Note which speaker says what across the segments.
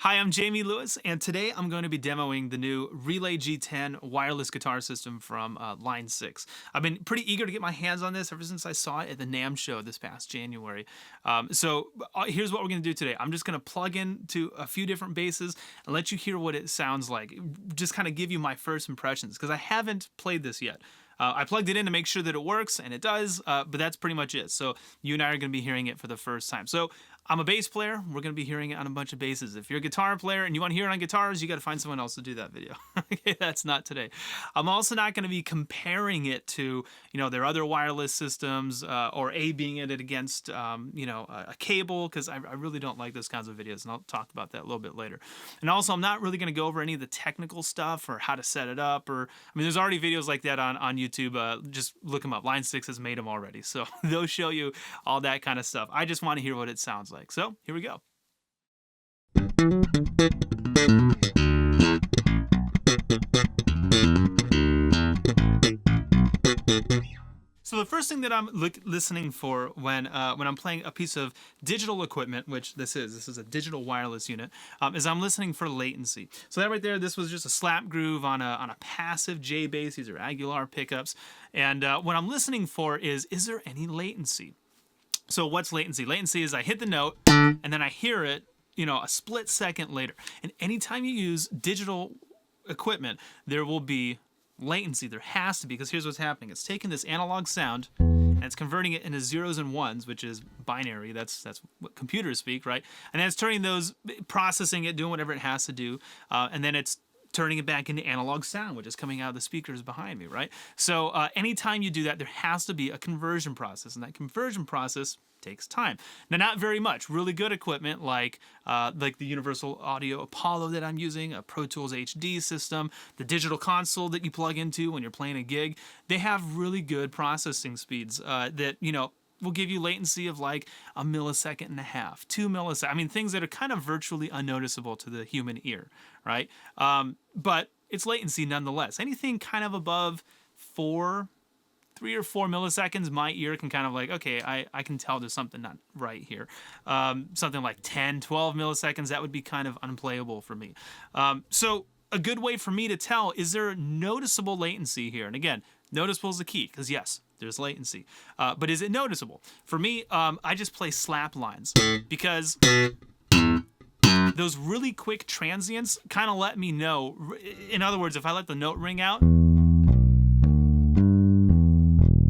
Speaker 1: Hi, I'm Jamie Lewis, and today I'm going to be demoing the new Relay G10 wireless guitar system from Line 6. I've been pretty eager to get my hands on this ever since I saw it at the NAMM show this past January. So here's what we're going to do today. I'm just going to plug into a few different basses and let you hear what it sounds like. Just kind of give you my first impressions, because I haven't played this yet. I plugged it in to make sure that it works, and it does, but that's pretty much it. So you and I are going to be hearing it for the first time. So I'm a bass player. We're going to be hearing it on a bunch of basses. If you're a guitar player and you want to hear it on guitars, you got to find someone else to do that video. Okay, that's not today. I'm also not going to be comparing it to, their other wireless systems or A-being it against, a cable, because I really don't like those kinds of videos, and I'll talk about that a little bit later. And also, I'm not really going to go over any of the technical stuff or how to set it up, there's already videos like that on YouTube. Just look them up. Line 6 has made them already, so they'll show you all that kind of stuff. I just want to hear what it sounds like. So here we go. So the first thing that I'm listening for when I'm playing a piece of digital equipment, which this is a digital wireless unit, is I'm listening for latency. So that right there, this was just a slap groove on a passive J bass. These are Aguilar pickups, and what I'm listening for is there any latency? So what's latency? Latency is I hit the note and then I hear it, a split second later. And anytime you use digital equipment, there will be latency. There has to be, because here's what's happening. It's taking this analog sound and it's converting it into zeros and ones, which is binary. That's what computers speak, right? And then it's turning those, processing it, doing whatever it has to do, and then it's turning it back into analog sound, which is coming out of the speakers behind me, right? So anytime you do that, there has to be a conversion process, and that conversion process takes time. Now, not very much. Really good equipment like the Universal Audio Apollo that I'm using, a Pro Tools HD system, the digital console that you plug into when you're playing a gig, they have really good processing speeds that, will give you latency of like a millisecond and a half, 2 milliseconds. Things that are kind of virtually unnoticeable to the human ear, right? But it's latency nonetheless. Anything kind of above 3 or 4 milliseconds, my ear can kind of like, okay, I can tell there's something not right here. Something like 10, 12 milliseconds, that would be kind of unplayable for me. So a good way for me to tell, is there noticeable latency here? And again, noticeable is the key, because yes, there's latency. But is it noticeable? For me, I just play slap lines, because those really quick transients kind of let me know. In other words, if I let the note ring out,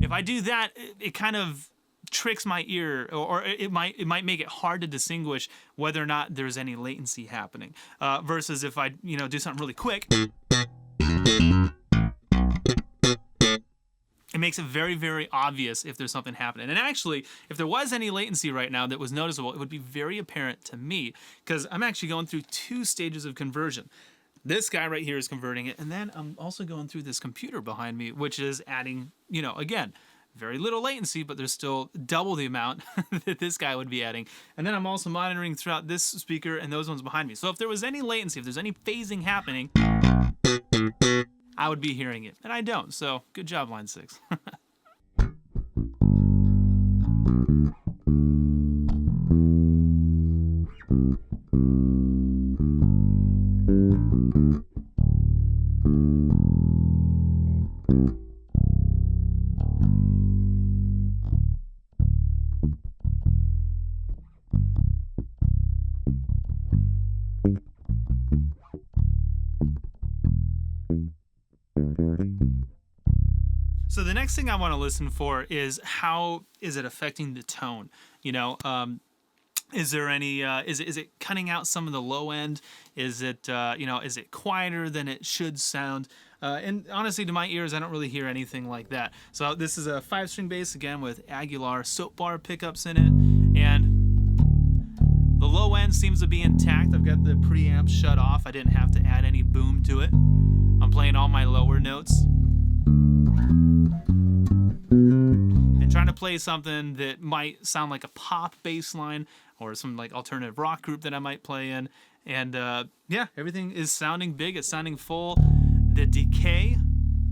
Speaker 1: if I do that, it kind of tricks my ear, or it might make it hard to distinguish whether or not there's any latency happening. Versus if I do something really quick, it makes it very, very obvious if there's something happening. And actually, if there was any latency right now that was noticeable, it would be very apparent to me, because I'm actually going through 2 stages of conversion. This guy right here is converting it, and then I'm also going through this computer behind me, which is adding, again, very little latency, but there's still double the amount that this guy would be adding. And then I'm also monitoring throughout this speaker and those ones behind me. So if there was any latency, if there's any phasing happening, I would be hearing it, and I don't. So good job, Line 6. So the next thing I want to listen for is how is it affecting the tone? Is there any? Is it cutting out some of the low end? Is it is it quieter than it should sound? And honestly, to my ears, I don't really hear anything like that. So this is a 5-string bass again with Aguilar soap bar pickups in it, and the low end seems to be intact. I've got the preamp shut off. I didn't have to add any boom to it. I'm playing all my lower notes and trying to play something that might sound like a pop bass line or some like alternative rock group that I might play in. And yeah, everything is sounding big. It's sounding full. The decay,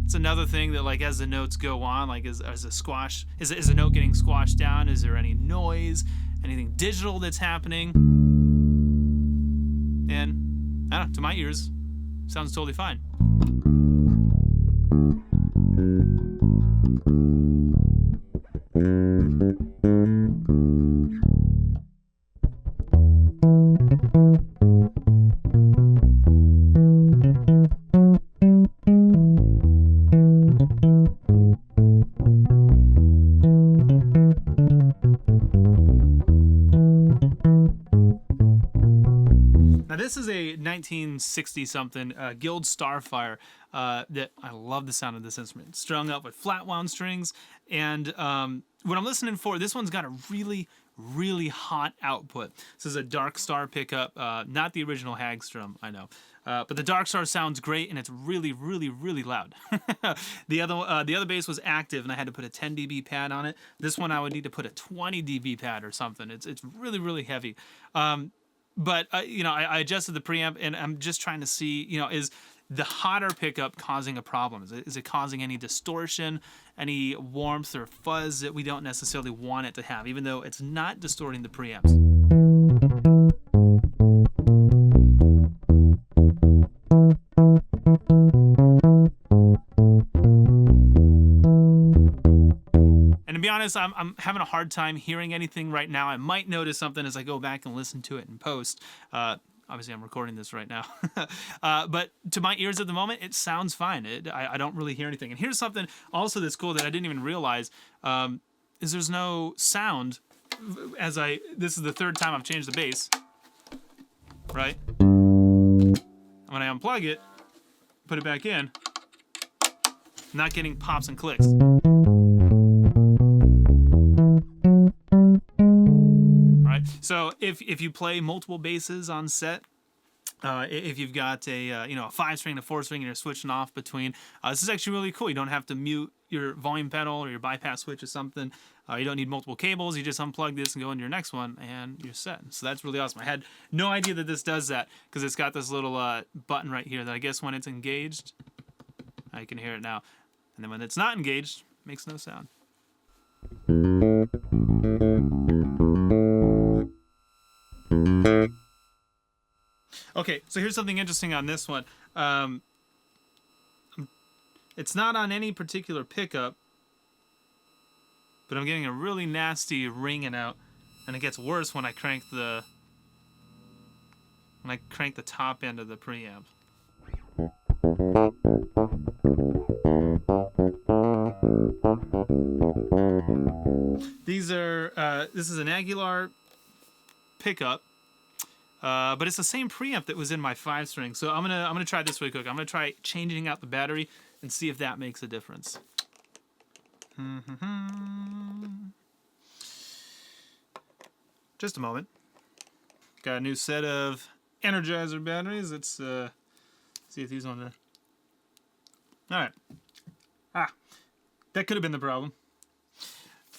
Speaker 1: it's another thing that like as the notes go on, like is a note getting squashed down? Is there any noise? Anything digital that's happening? And I don't know, to my ears, sounds totally fine. This is a 1960-something Guild Starfire that I love the sound of this instrument. It's strung up with flat wound strings, and what I'm listening for, this one's got a really, really hot output. This is a Dark Star pickup, not the original Hagstrom, I know. But the Dark Star sounds great, and it's really, really, really loud. The other bass was active, and I had to put a 10 dB pad on it. This one I would need to put a 20 dB pad or something. It's really, really heavy. But, I adjusted the preamp, and I'm just trying to see, is the hotter pickup causing a problem? Is it causing any distortion, any warmth or fuzz that we don't necessarily want it to have, even though it's not distorting the preamps? To be honest, I'm having a hard time hearing anything right now. I might notice something as I go back and listen to it in post. Obviously, I'm recording this right now. But to my ears at the moment, it sounds fine. I don't really hear anything. And here's something also that's cool that I didn't even realize, is there's no sound this is the third time I've changed the bass, right? When I unplug it, put it back in, I'm not getting pops and clicks. So if you play multiple basses on set, if you've got a 5-string, a 4-string, and you're switching off between, this is actually really cool. You don't have to mute your volume pedal or your bypass switch or something. You don't need multiple cables. You just unplug this and go into your next one, and you're set. So that's really awesome. I had no idea that this does that because it's got this little button right here that I guess when it's engaged, I can hear it now. And then when it's not engaged, it makes no sound. Okay, so here's something interesting on this one. It's not on any particular pickup, but I'm getting a really nasty ringing out, and it gets worse when I crank the top end of the preamp. This is an Aguilar pickup. But it's the same preamp that was in my 5-string. So I'm gonna try this really quick. I'm gonna try changing out the battery and see if that makes a difference. Just a moment. Got a new set of Energizer batteries. Let's see if these on there. All right. That could have been the problem.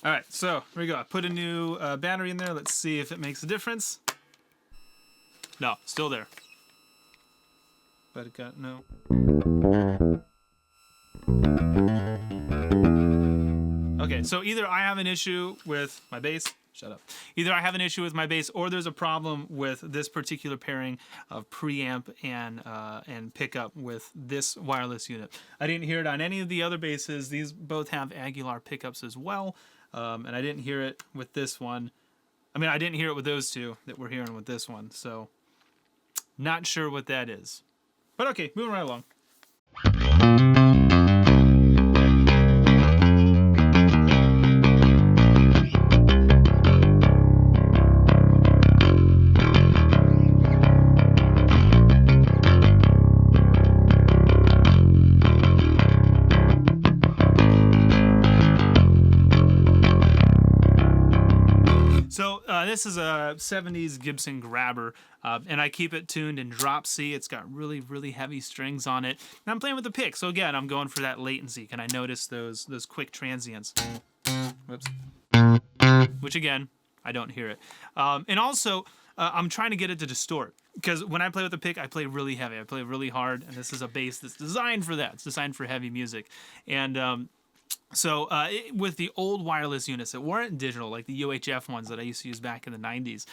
Speaker 1: All right, so here we go. I put a new battery in there. Let's see if it makes a difference. No, still there. But it got no. Okay, so either I have an issue with my bass. Shut up. Either I have an issue with my bass, or there's a problem with this particular pairing of preamp and pickup with this wireless unit. I didn't hear it on any of the other basses. These both have Aguilar pickups as well, and I didn't hear it with this one. I mean, I didn't hear it with those two that we're hearing with this one, so not sure what that is. But okay, moving right along. So this is a 70s Gibson Grabber, and I keep it tuned in drop C. It's got really, really heavy strings on it. And I'm playing with the pick, so again, I'm going for that latency. Can I notice those quick transients? Whoops. Which again, I don't hear it. And also, I'm trying to get it to distort, because when I play with the pick, I play really heavy. I play really hard, and this is a bass that's designed for that. It's designed for heavy music. And So with the old wireless units that weren't digital, like the UHF ones that I used to use back in the 90s,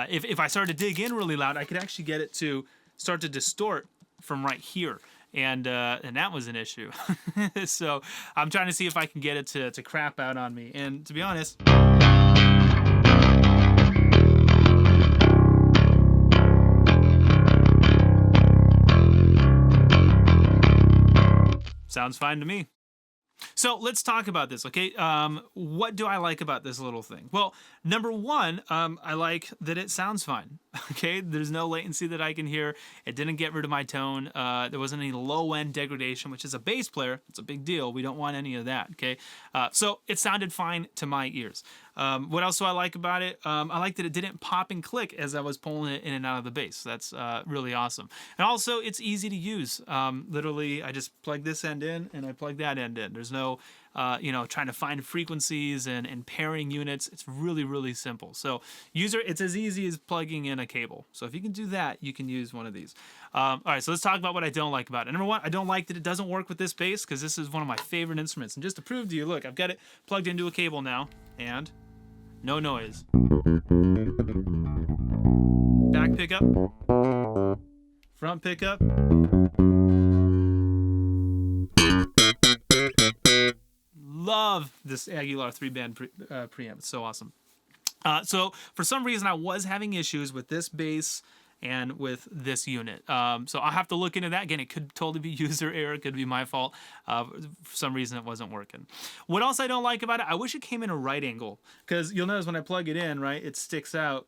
Speaker 1: if I started to dig in really loud, I could actually get it to start to distort from right here. And that was an issue. So I'm trying to see if I can get it to crap out on me. And to be honest, sounds fine to me. So let's talk about this, okay? What do I like about this little thing? Well, number one, I like that it sounds fine, okay? There's no latency that I can hear. It didn't get rid of my tone. There wasn't any low-end degradation, which is a bass player. It's a big deal. We don't want any of that, okay? So it sounded fine to my ears. What else do I like about it? I like that it didn't pop and click as I was pulling it in and out of the bass. That's really awesome. And also, it's easy to use. Literally, I just plug this end in and I plug that end in. There's no, trying to find frequencies and pairing units. It's really, really simple. So it's as easy as plugging in a cable. So if you can do that, you can use one of these. All right, so let's talk about what I don't like about it. Number one, I don't like that it doesn't work with this bass because this is one of my favorite instruments. And just to prove to you, look, I've got it plugged into a cable now, and no noise. Back pickup. Front pickup. Love this Aguilar 3-band preamp. It's so awesome. So for some reason, I was having issues with this bass and with this unit. So I'll have to look into that. Again, it could totally be user error. It could be my fault. For some reason, it wasn't working. What else I don't like about it? I wish it came in a right angle. Because you'll notice when I plug it in, right, it sticks out,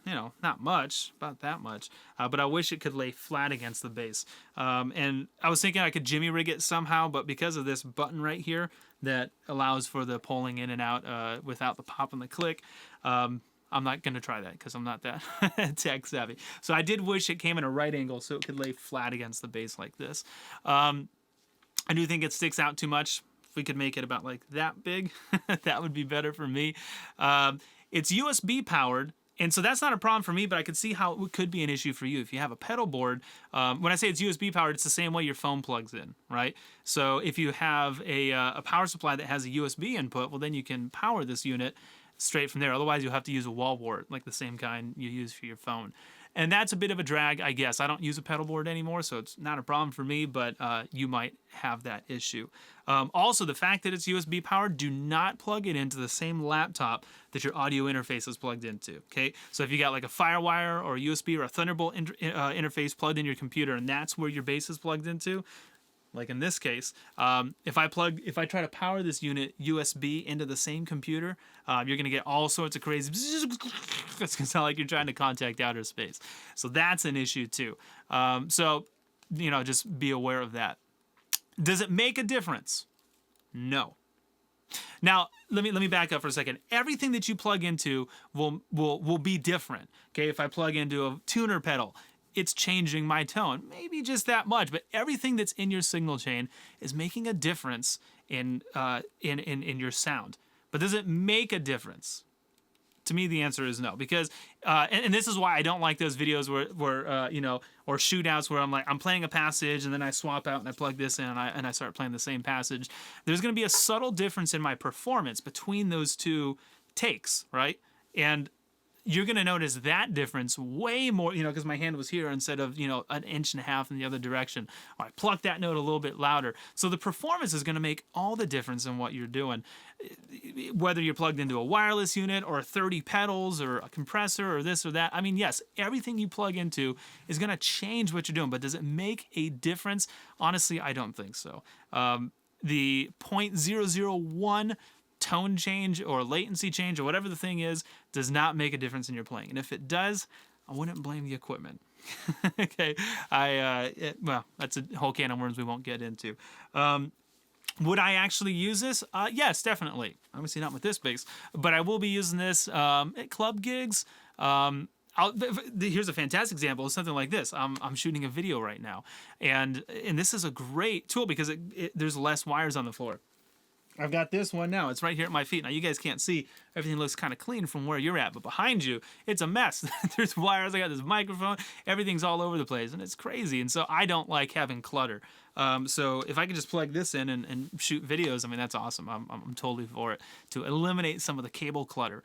Speaker 1: not much, about that much. But I wish it could lay flat against the bass. And I was thinking I could jimmy rig it somehow, but because of this button right here that allows for the pulling in and out without the pop and the click, I'm not going to try that because I'm not that tech savvy. So I did wish it came in a right angle so it could lay flat against the bass like this. I do think it sticks out too much. If we could make it about like that big, that would be better for me. It's USB powered. And so that's not a problem for me, but I could see how it could be an issue for you. If you have a pedal board, when I say it's USB powered, it's the same way your phone plugs in, right? So if you have a power supply that has a USB input, well, then you can power this unit straight from there. Otherwise, you'll have to use a wall wart, like the same kind you use for your phone. And that's a bit of a drag, I guess. I don't use a pedal board anymore, so it's not a problem for me, but you might have that issue. Also, the fact that it's USB powered, do not plug it into the same laptop that your audio interface is plugged into, okay? So if you got like a Firewire or a USB or a Thunderbolt interface plugged in your computer and that's where your bass is plugged into, like in this case, if I try to power this unit USB into the same computer, you're gonna get all sorts of crazy. It's gonna sound like you're trying to contact outer space. So that's an issue too. So just be aware of that. Does it make a difference? No. Now let me back up for a second. Everything that you plug into will be different. Okay, if I plug into a tuner pedal, it's changing my tone, maybe just that much, but everything that's in your signal chain is making a difference in your sound. But does it make a difference? To me, the answer is no, because and this is why I don't like those videos where or shootouts where I'm playing a passage and then I swap out and I plug this in and I start playing the same passage. There's going to be a subtle difference in my performance between those two takes, right? And you're going to notice that difference way more, because my hand was here instead of, 1.5 inches in the other direction. Or I plucked that note a little bit louder. So the performance is going to make all the difference in what you're doing. Whether you're plugged into a wireless unit or 30 pedals or a compressor or this or that. I mean, yes, everything you plug into is going to change what you're doing, but does it make a difference? Honestly, I don't think so. The 0.001 tone change or latency change or whatever the thing is does not make a difference in your playing. And if it does, I wouldn't blame the equipment. Okay, well, that's a whole can of worms we won't get into. Would I actually use this? Yes, definitely. Obviously not with this bass, but I will be using this at club gigs. Here's a fantastic example of something like this. I'm shooting a video right now, and this is a great tool because there's less wires on the floor. I've got this one now. It's right here at my feet. Now, you guys can't see. Everything looks kind of clean from where you're at, but behind you, it's a mess. There's wires. I got this microphone. Everything's all over the place, and it's crazy. And so I don't like having clutter. So if I could just plug this in and shoot videos, I mean, that's awesome. I'm totally for it to eliminate some of the cable clutter.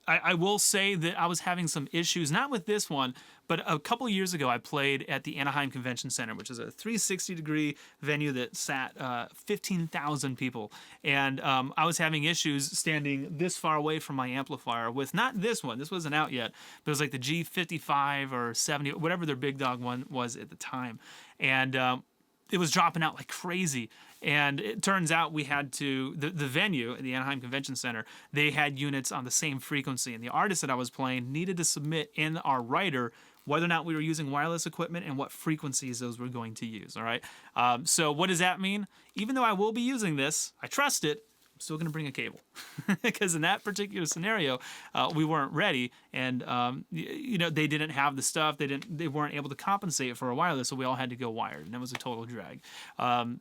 Speaker 1: I will say that I was having some issues, not with this one, but a couple years ago I played at the Anaheim Convention Center, which is a 360-degree venue that sat 15,000 people. And I was having issues standing this far away from my amplifier with not this one. This wasn't out yet, but it was like the G55 or 70, whatever their big dog one was at the time. And it was dropping out like crazy. And it turns out we had to, the venue at the Anaheim Convention Center, they had units on the same frequency. And the artist that I was playing needed to submit in our writer whether or not we were using wireless equipment and what frequencies those were going to use, all right? So what does that mean? Even though I will be using this, I trust it, I'm still going to bring a cable because in that particular scenario, we weren't ready, and they didn't have the stuff. They weren't able to compensate for a wireless, so we all had to go wired, and it was a total drag.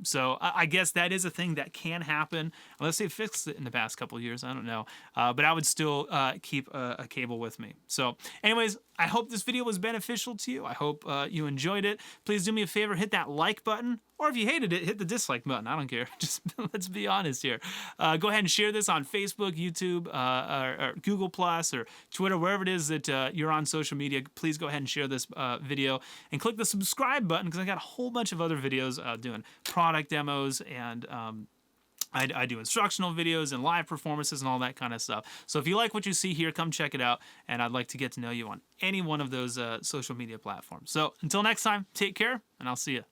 Speaker 1: So I guess that is a thing that can happen unless they fixed it in the past couple of years. I don't know, but I would still keep a cable with me. So, anyways, I hope this video was beneficial to you. I hope you enjoyed it. Please do me a favor, hit that like button. Or if you hated it, hit the dislike button. I don't care. Just let's be honest here. Go ahead and share this on Facebook, YouTube, or Google Plus, or Twitter, wherever it is that you're on social media. Please go ahead and share this video and click the subscribe button because I got a whole bunch of other videos doing product demos and I do instructional videos and live performances and all that kind of stuff. So if you like what you see here, come check it out. And I'd like to get to know you on any one of those social media platforms. So until next time, take care, and I'll see you.